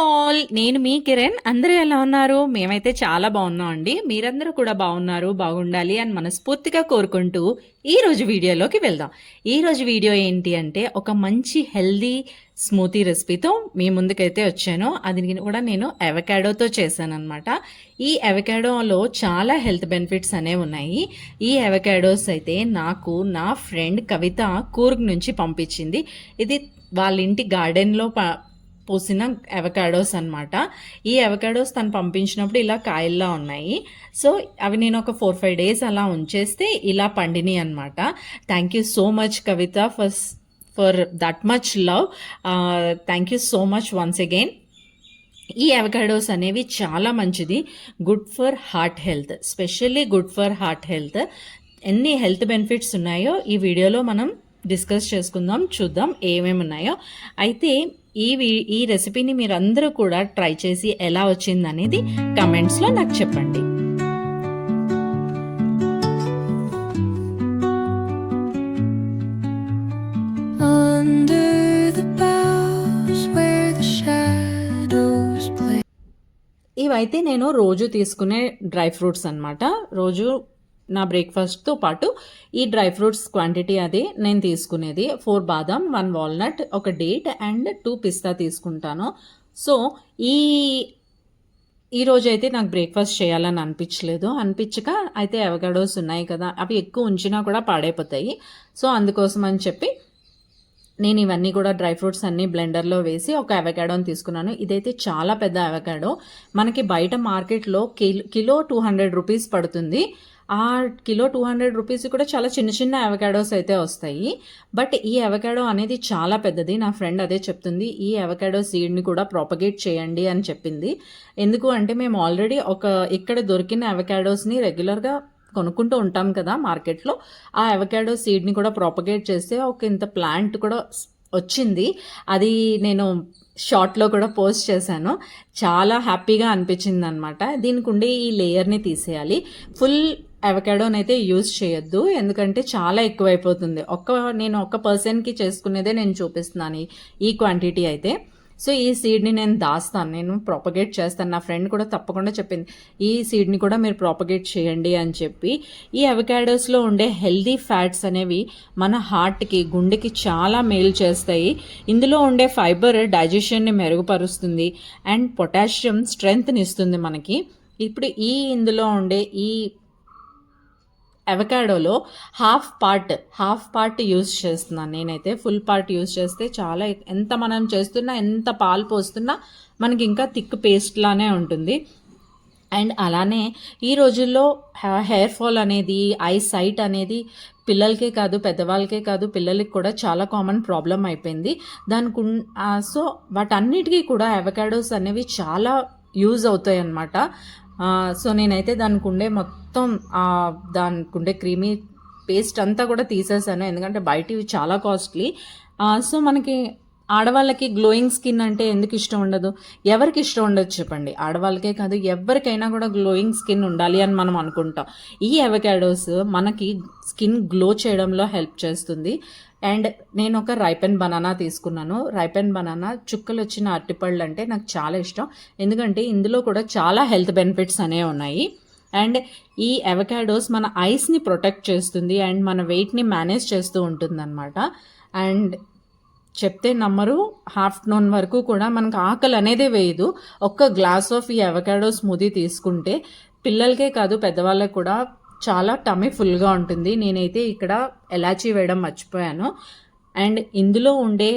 All నేను మీ కిరణ్. అందరూ ఎలా ఉన్నారు? మేమైతే చాలా బాగున్నాం అండి. మీరందరూ కూడా బాగున్నారు, బాగుండాలి అని మనస్ఫూర్తిగా కోరుకుంటూ ఈ రోజు వీడియోలోకి వెళ్దాం. ఈ రోజు వీడియో ఏంటి అంటే ఒక మంచి హెల్దీ స్మూతీ రెసిపీతో మీ ముందుకైతే వచ్చాను. అది కూడా నేను అవకాడోతో చేశాను అనమాట. ఈ అవకాడోలో చాలా హెల్త్ బెనిఫిట్స్ అనేవి ఉన్నాయి. ఈ అవకాడోస్ అయితే నాకు నా ఫ్రెండ్ కవిత కూర్గ్ నుంచి పంపించింది. ఇది వాళ్ళ ఇంటి గార్డెన్లో పోసిన అవకాడోస్ అనమాట. ఈ అవకాడోస్ తను పంపించినప్పుడు ఇలా కాయల్లా ఉన్నాయి. సో అవి నేను ఒక 4-5 డేస్ అలా ఉంచేస్తే ఇలా పండినాయి అనమాట. Thank you so much Kavitha for that much love. Thank you so much once again. ఈ అవకాడోస్ అనేవి చాలా మంచిది, good for heart health, specially good for heart health. ఎన్ని హెల్త్ బెనిఫిట్స్ ఉన్నాయో ఈ వీడియోలో మనం డిస్కస్ చేసుకుందాం, చూద్దాం ఏమేమి ఉన్నాయో. అయితే ఈ రెసిపీని మీరందరూ కూడా ట్రై చేసి ఎలా వచ్చింది అనేది కమెంట్స్లో నాకు చెప్పండి. ఇవైతే నేను రోజు తీసుకునే డ్రై ఫ్రూట్స్ అన్నమాట. రోజు నా బ్రేక్ఫాస్ట్తో పాటు ఈ డ్రై ఫ్రూట్స్ క్వాంటిటీ అది నేను తీసుకునేది 4 బాదం, 1 వాల్నట్, 1 డేట్ అండ్ 2 పిస్తా తీసుకుంటాను. సో ఈ రోజు అయితే నాకు బ్రేక్ఫాస్ట్ చేయాలని అనిపించక అయితే అవకాడోస్ ఉన్నాయి కదా, అవి ఎక్కువ ఉంచినా కూడా పాడైపోతాయి. సో అందుకోసం అని చెప్పి నేను ఇవన్నీ కూడా డ్రై ఫ్రూట్స్ అన్నీ బ్లెండర్లో వేసి ఒక అవకాడోని తీసుకున్నాను. ఇదైతే చాలా పెద్ద అవకాడో. మనకి బయట మార్కెట్లో కిలో 200 రూపీస్ పడుతుంది. ఆ కిలో 200 రూపీస్ కూడా చాలా చిన్న చిన్న అవకాడోస్ అయితే వస్తాయి. బట్ ఈ అవకాడో అనేది చాలా పెద్దది. నా ఫ్రెండ్ అదే చెప్తుంది, ఈ అవకాడో సీడ్ని కూడా ప్రాపగేట్ చేయండి అని చెప్పింది. ఎందుకు అంటే మేము ఆల్రెడీ ఇక్కడ దొరికిన అవకాడోస్ని రెగ్యులర్గా కొనుక్కుంటూ ఉంటాం కదా మార్కెట్లో. ఆ అవకాడో సీడ్ని కూడా ప్రాపగేట్ చేస్తే ఒక ఇంత ప్లాంట్ కూడా వచ్చింది. అది నేను షార్ట్లో కూడా పోస్ట్ చేశాను. చాలా హ్యాపీగా అనిపించింది అనమాట. దీనికి ఉండే ఈ లేయర్ని తీసేయాలి. ఫుల్ అవకాడోని అయితే యూజ్ చేయొద్దు, ఎందుకంటే చాలా ఎక్కువైపోతుంది. నేను ఒక్క పర్సన్కి చేసుకునేదే నేను చూపిస్తున్నాను ఈ క్వాంటిటీ అయితే. సో ఈ సీడ్ని నేను దాస్తాను, నేను ప్రాపగేట్ చేస్తాను. నా ఫ్రెండ్ కూడా తప్పకుండా చెప్పింది, ఈ సీడ్ని కూడా మీరు ప్రాపగేట్ చేయండి అని చెప్పి. ఈ అవకాడోస్లో ఉండే హెల్దీ ఫ్యాట్స్ అనేవి మన హార్ట్కి, గుండెకి చాలా మేలు చేస్తాయి. ఇందులో ఉండే ఫైబర్ డైజెషన్ని మెరుగుపరుస్తుంది అండ్ పొటాషియం స్ట్రెంగ్త్ని ఇస్తుంది మనకి. ఇప్పుడు ఇందులో ఉండే ఈ అవకాడోలో హాఫ్ పార్ట్ యూజ్ చేస్తున్నాను నేనైతే. ఫుల్ పార్ట్ యూజ్ చేస్తే చాలా, ఎంత మనం చేస్తున్నా, ఎంత పాలు పోస్తున్నా మనకి ఇంకా థిక్ పేస్ట్ లానే ఉంటుంది. అండ్ అలానే ఈ రోజుల్లో హెయిర్ ఫాల్ అనేది, ఐ సైట్ అనేది పిల్లలకే కాదు, పెద్దవాళ్ళకే కాదు, పిల్లలకి కూడా చాలా కామన్ ప్రాబ్లం అయిపోయింది. సో వాటన్నిటికీ కూడా అవకాడోస్ అనేవి చాలా యూజ్ అవుతాయి అన్నమాట. సో నేనైతే దానికి ఉండే క్రీమీ పేస్ట్ అంతా కూడా తీసేసాను, ఎందుకంటే బయటివి చాలా కాస్ట్లీ. సో మనకి ఆడవాళ్ళకి గ్లోయింగ్ స్కిన్ అంటే ఎందుకు ఇష్టం ఉండదు? ఎవరికి ఇష్టం ఉండదు చెప్పండి? ఆడవాళ్ళకే కాదు, ఎవరికైనా కూడా గ్లోయింగ్ స్కిన్ ఉండాలి అని మనం అనుకుంటాం. ఈ అవకాడోస్ మనకి స్కిన్ గ్లో చేయడంలో హెల్ప్ చేస్తుంది. అండ్ నేను ఒక రైపెన్ బనానా తీసుకున్నాను. రైపెన్ బనానా, చుక్కలు వచ్చిన అరటిపళ్ళు అంటే నాకు చాలా ఇష్టం, ఎందుకంటే ఇందులో కూడా చాలా హెల్త్ బెనిఫిట్స్ అనేవి ఉన్నాయి. అండ్ ఈ అవకాడోస్ మన ఐస్ని ప్రొటెక్ట్ చేస్తుంది అండ్ మన వెయిట్ని మేనేజ్ చేస్తూ ఉంటుంది అనమాట. అండ్ చెప్తే నమ్మరు, ఆఫ్టర్నూన్ వరకు కూడా మనకు ఆకలి అనేదే వేయదు. ఒక్క గ్లాస్ ఆఫ్ ఈ అవకాడో స్మూదీ తీసుకుంటే పిల్లలకే కాదు, పెద్దవాళ్ళకి కూడా చాలా టమ్మీ ఫుల్గా ఉంటుంది. నేనైతే ఇక్కడ ఎలాచీ వేయడం మర్చిపోయాను. అండ్ ఇందులో ఉండే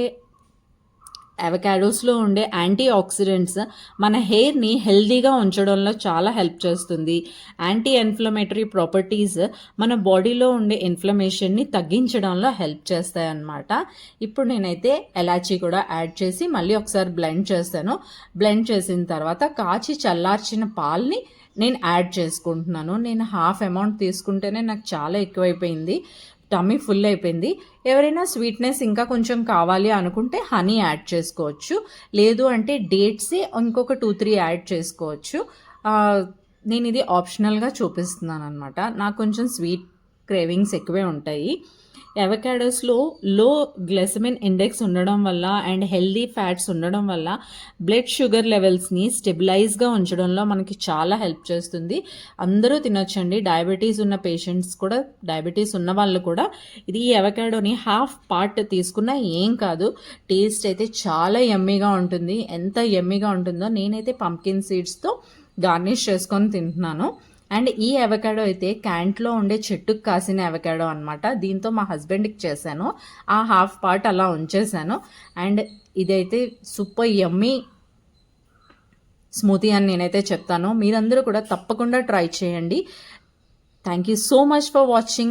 అవకాడోస్లో ఉండే యాంటీ ఆక్సిడెంట్స్ మన హెయిర్ని హెల్దీగా ఉంచడంలో చాలా హెల్ప్ చేస్తుంది. యాంటీ ఇన్ఫ్లమేటరీ ప్రాపర్టీస్ మన బాడీలో ఉండే ఇన్ఫ్లమేషన్ని తగ్గించడంలో హెల్ప్ చేస్తాయి అన్నమాట. ఇప్పుడు నేనైతే ఎలాచీ కూడా యాడ్ చేసి మళ్ళీ ఒకసారి బ్లెండ్ చేస్తాను. బ్లెండ్ చేసిన తర్వాత కాచి చల్లార్చిన పాల్ని నేను యాడ్ చేసుకుంటున్నాను. నేను హాఫ్ అమౌంట్ తీసుకుంటేనే నాకు చాలా ఎక్కువైపోయింది, టమ్మీ ఫుల్ అయిపోయింది. ఎవరైనా స్వీట్నెస్ ఇంకా కొంచెం కావాలి అనుకుంటే హనీ యాడ్ చేసుకోవచ్చు, లేదు అంటే డేట్సే ఇంకొక 2-3 యాడ్ చేసుకోవచ్చు. నేను ఇది ఆప్షనల్గా చూపిస్తున్నాను అనమాట. నాకు కొంచెం స్వీట్ క్రేవింగ్స్ ఎక్కువే ఉంటాయి. అవకాడోస్లో లో గ్లైసెమిన్ ఇండెక్స్ ఉండడం వల్ల అండ్ హెల్దీ ఫ్యాట్స్ ఉండడం వల్ల బ్లడ్ షుగర్ లెవెల్స్ని స్టెబిలైజ్గా ఉంచడంలో మనకి చాలా హెల్ప్ చేస్తుంది. అందరూ తినొచ్చండి. డయాబెటీస్ ఉన్న పేషెంట్స్ కూడా, డయాబెటీస్ ఉన్న వాళ్ళు కూడా ఇది ఈ అవకాడోని హాఫ్ పార్ట్ తీసుకున్నా ఏం కాదు. టేస్ట్ అయితే చాలా యమ్మీగా ఉంటుంది. ఎంత యమ్మీగా ఉంటుందో నేనైతే పంకిన్ సీడ్స్తో గార్నిష్ చేసుకొని తింటున్నాను. అండ్ ఈ అవకాడో అయితే క్యాంట్లో ఉండే చెట్టుకు కాసిన అవకాడో అనమాట. దీంతో మా హస్బెండ్కి చేశాను. ఆ హాఫ్ పార్ట్ అలా ఉంచేశాను. అండ్ ఇదైతే సూపర్ యమ్మీ స్మూతీ అని నేనైతే చెప్తాను. మీరందరూ కూడా తప్పకుండా ట్రై చేయండి. Thank you so much for watching.